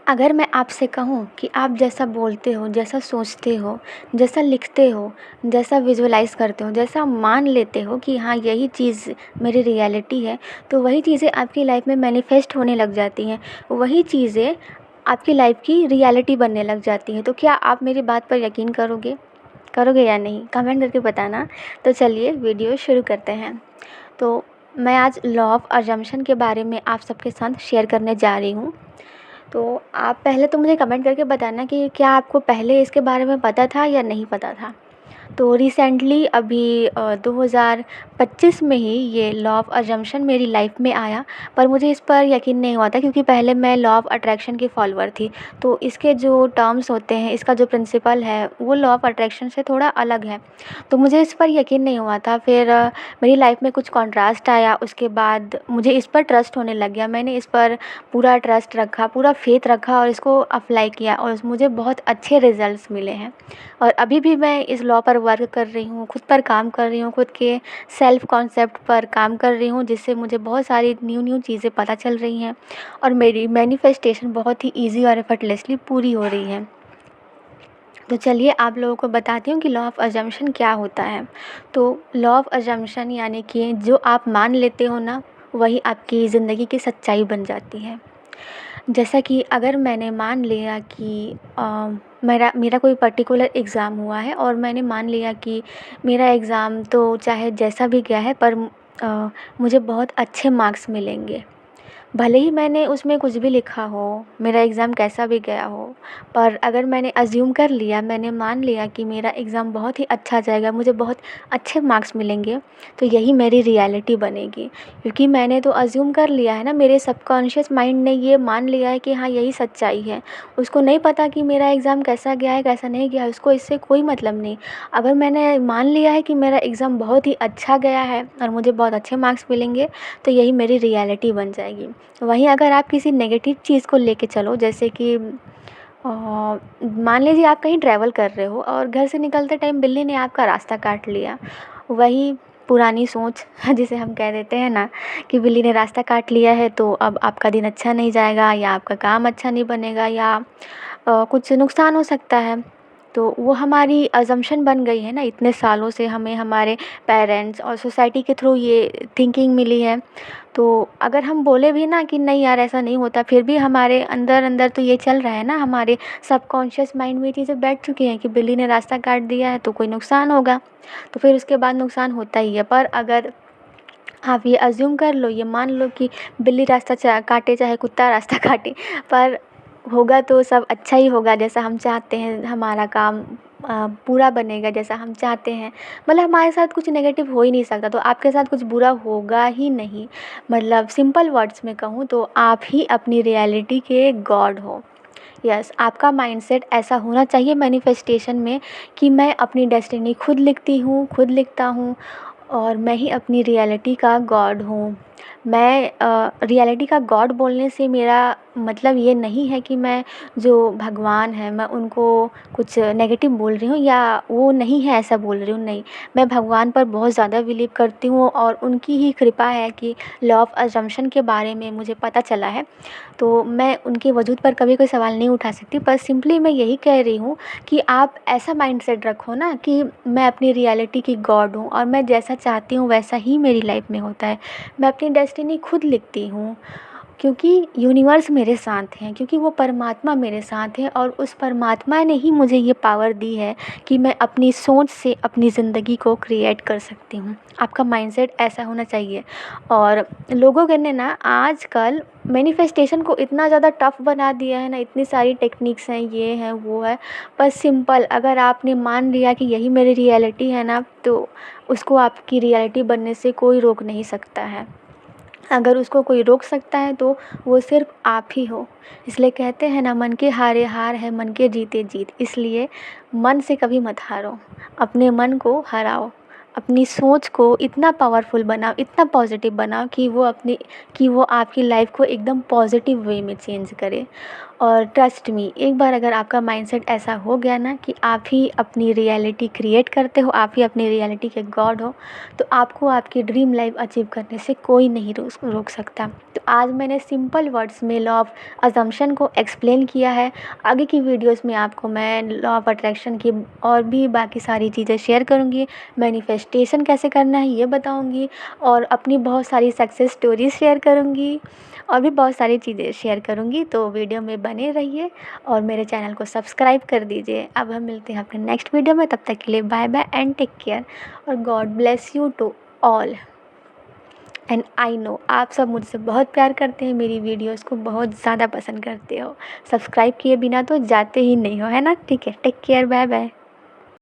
अगर मैं आपसे कहूँ कि आप जैसा बोलते हो, जैसा सोचते हो, जैसा लिखते हो, जैसा विजुअलाइज़ करते हो, जैसा मान लेते हो कि हाँ यही चीज़ मेरी रियलिटी है, तो वही चीज़ें आपकी लाइफ में मैनिफेस्ट होने लग जाती हैं। वही चीज़ें आपकी लाइफ की रियलिटी बनने लग जाती हैं। तो क्या आप मेरी बात पर यकीन करोगे? करोगे या नहीं? कमेंट करके बताना। तो चलिए वीडियो शुरू करते हैं। तो मैं आज लॉ ऑफ अजम्पशन के बारे में आप सबके साथ शेयर करने जा रही हूँ। तो आप पहले तो मुझे कमेंट करके बताना कि क्या आपको पहले इसके बारे में पता था या नहीं पता था। तो रिसेंटली अभी 2025 में ही ये लॉ ऑफ अजम्पशन मेरी लाइफ में आया, पर मुझे इस पर यकीन नहीं हुआ था क्योंकि पहले मैं लॉ ऑफ अट्रैक्शन की फॉलोअर थी। तो इसके जो टर्म्स होते हैं, इसका जो प्रिंसिपल है, वो लॉ ऑफ अट्रैक्शन से थोड़ा अलग है। तो मुझे इस पर यकीन नहीं हुआ था। फिर मेरी लाइफ में कुछ कॉन्ट्रास्ट आया, उसके बाद मुझे इस पर ट्रस्ट होने लग गया। मैंने इस पर पूरा ट्रस्ट रखा, पूरा फेथ रखा और इसको अप्लाई किया और मुझे बहुत अच्छे रिज़ल्ट्स मिले हैं। और अभी भी मैं इस लॉ पर वर्क कर रही हूँ, खुद पर काम कर रही हूँ, खुद के सेल्फ कॉन्सेप्ट पर काम कर रही हूँ, जिससे मुझे बहुत सारी न्यू चीज़ें पता चल रही हैं और मेरी मैनिफेस्टेशन बहुत ही ईजी और एफर्टलेसली पूरी हो रही है। तो चलिए आप लोगों को बताती हूँ कि लॉ ऑफ अजम्पशन क्या होता है। तो लॉ ऑफ अजम्पशन यानी कि जो आप मान लेते हो ना, वही आपकी ज़िंदगी की सच्चाई बन जाती है। जैसा कि अगर मैंने मान लिया कि मेरा कोई पर्टिकुलर एग्ज़ाम हुआ है और मैंने मान लिया कि मेरा एग्ज़ाम तो चाहे जैसा भी गया है, पर मुझे बहुत अच्छे मार्क्स मिलेंगे। भले ही मैंने उसमें कुछ भी लिखा हो, मेरा एग्ज़ाम कैसा भी गया हो, पर अगर मैंने अज़्यूम कर लिया, मैंने मान लिया कि मेरा एग्ज़ाम बहुत ही अच्छा जाएगा, मुझे बहुत अच्छे मार्क्स मिलेंगे, तो यही मेरी रियलिटी बनेगी। क्योंकि मैंने तो अज़्यूम कर लिया है ना, मेरे सबकॉन्शियस माइंड ने ये मान लिया है कि हाँ यही सच्चाई है। उसको नहीं पता कि मेरा एग्ज़ाम कैसा गया है, कैसा नहीं गया है, उसको इससे कोई मतलब नहीं। अगर मैंने मान लिया है कि मेरा एग्ज़ाम बहुत ही अच्छा गया है और मुझे बहुत अच्छे मार्क्स मिलेंगे, तो यही मेरी रियलिटी बन जाएगी। वहीं अगर आप किसी नेगेटिव चीज़ को लेके चलो, जैसे कि मान लीजिए आप कहीं ट्रैवल कर रहे हो और घर से निकलते टाइम बिल्ली ने आपका रास्ता काट लिया। वही पुरानी सोच जिसे हम कह देते हैं ना कि बिल्ली ने रास्ता काट लिया है, तो अब आपका दिन अच्छा नहीं जाएगा या आपका काम अच्छा नहीं बनेगा या कुछ नुकसान हो सकता है। तो वो हमारी अजम्पशन बन गई है ना, इतने सालों से हमें हमारे पेरेंट्स और सोसाइटी के थ्रू ये थिंकिंग मिली है। तो अगर हम बोले भी ना कि नहीं यार ऐसा नहीं होता, फिर भी हमारे अंदर अंदर तो ये चल रहा है ना, हमारे सबकॉन्शियस माइंड में ये चीज़ें बैठ चुकी हैं कि बिल्ली ने रास्ता काट दिया है तो कोई नुकसान होगा, तो फिर उसके बाद नुकसान होता ही है। पर अगर आप ये अज्यूम कर लो, ये मान लो कि बिल्ली रास्ता काटे चाहे कुत्ता रास्ता काटे, पर होगा तो सब अच्छा ही होगा, जैसा हम चाहते हैं हमारा काम पूरा बनेगा जैसा हम चाहते हैं। मतलब हमारे साथ कुछ नेगेटिव हो ही नहीं सकता, तो आपके साथ कुछ बुरा होगा ही नहीं। मतलब सिंपल वर्ड्स में कहूँ तो आप ही अपनी रियलिटी के गॉड हो। यस, आपका माइंडसेट ऐसा होना चाहिए मैनिफेस्टेशन में कि मैं अपनी डेस्टिनी खुद लिखती हूँ, खुद लिखता हूँ और मैं ही अपनी रियलिटी का गॉड हूँ। मैं रियलिटी का गॉड बोलने से मेरा मतलब ये नहीं है कि मैं जो भगवान हैं मैं उनको कुछ नेगेटिव बोल रही हूँ या वो नहीं है ऐसा बोल रही हूँ, नहीं। मैं भगवान पर बहुत ज़्यादा बिलीव करती हूँ और उनकी ही कृपा है कि लॉ ऑफ अजम्पशन के बारे में मुझे पता चला है। तो मैं उनके वजूद पर कभी कोई सवाल नहीं उठा सकती, पर सिंपली मैं यही कह रही हूँ कि आप ऐसा माइंडसेट रखो ना कि मैं अपनी रियलिटी की गॉड हूँ और मैं जैसा चाहती हूँ वैसा ही मेरी लाइफ में होता है। मैं अपनी डेस्टिनी खुद लिखती हूँ क्योंकि यूनिवर्स मेरे साथ हैं, क्योंकि वो परमात्मा मेरे साथ है और उस परमात्मा ने ही मुझे ये पावर दी है कि मैं अपनी सोच से अपनी ज़िंदगी को क्रिएट कर सकती हूँ। आपका माइंडसेट ऐसा होना चाहिए। और लोगों ने ना आजकल मैनिफेस्टेशन को इतना ज़्यादा टफ बना दिया है ना, इतनी सारी टेक्निक्स हैं, ये है वो है, पर सिंपल अगर आपने मान लिया कि यही मेरी रियलिटी है ना, तो उसको आपकी रियलिटी बनने से कोई रोक नहीं सकता है। अगर उसको कोई रोक सकता है तो वो सिर्फ आप ही हो। इसलिए कहते हैं ना, मन के हारे हार है, मन के जीते जीत। इसलिए मन से कभी मत हारो, अपने मन को हराओ। अपनी सोच को इतना पावरफुल बनाओ, इतना पॉजिटिव बनाओ कि वो आपकी लाइफ को एकदम पॉजिटिव वे में चेंज करे। और ट्रस्ट मी, एक बार अगर आपका माइंडसेट ऐसा हो गया ना कि आप ही अपनी रियलिटी क्रिएट करते हो, आप ही अपनी रियलिटी के गॉड हो, तो आपको आपकी ड्रीम लाइफ अचीव करने से कोई नहीं रोक सकता। तो आज मैंने सिंपल वर्ड्स में लॉ ऑफ अजम्पशन को एक्सप्लेन किया है। आगे की वीडियोस में आपको मैं लॉ ऑफ अट्रैक्शन की और भी बाकी सारी चीज़ें शेयर करूँगी, मैनिफेस्टेशन कैसे करना है ये बताऊँगी, और अपनी बहुत सारी सक्सेस स्टोरीज शेयर करूँगी, और भी बहुत सारी चीज़ें शेयर करूँगी। तो वीडियो में बने रहिए और मेरे चैनल को सब्सक्राइब कर दीजिए। अब हम मिलते हैं अपने नेक्स्ट वीडियो में, तब तक के लिए bye bye and take care, और God bless you to all. And I know आप सब मुझसे बहुत प्यार करते हैं, मेरी वीडियोस को बहुत ज़्यादा पसंद करते हो। सब्सक्राइब किए बिना तो जाते ही नहीं हो, है ना? ठीक है, टेक केयर, बाय बाय।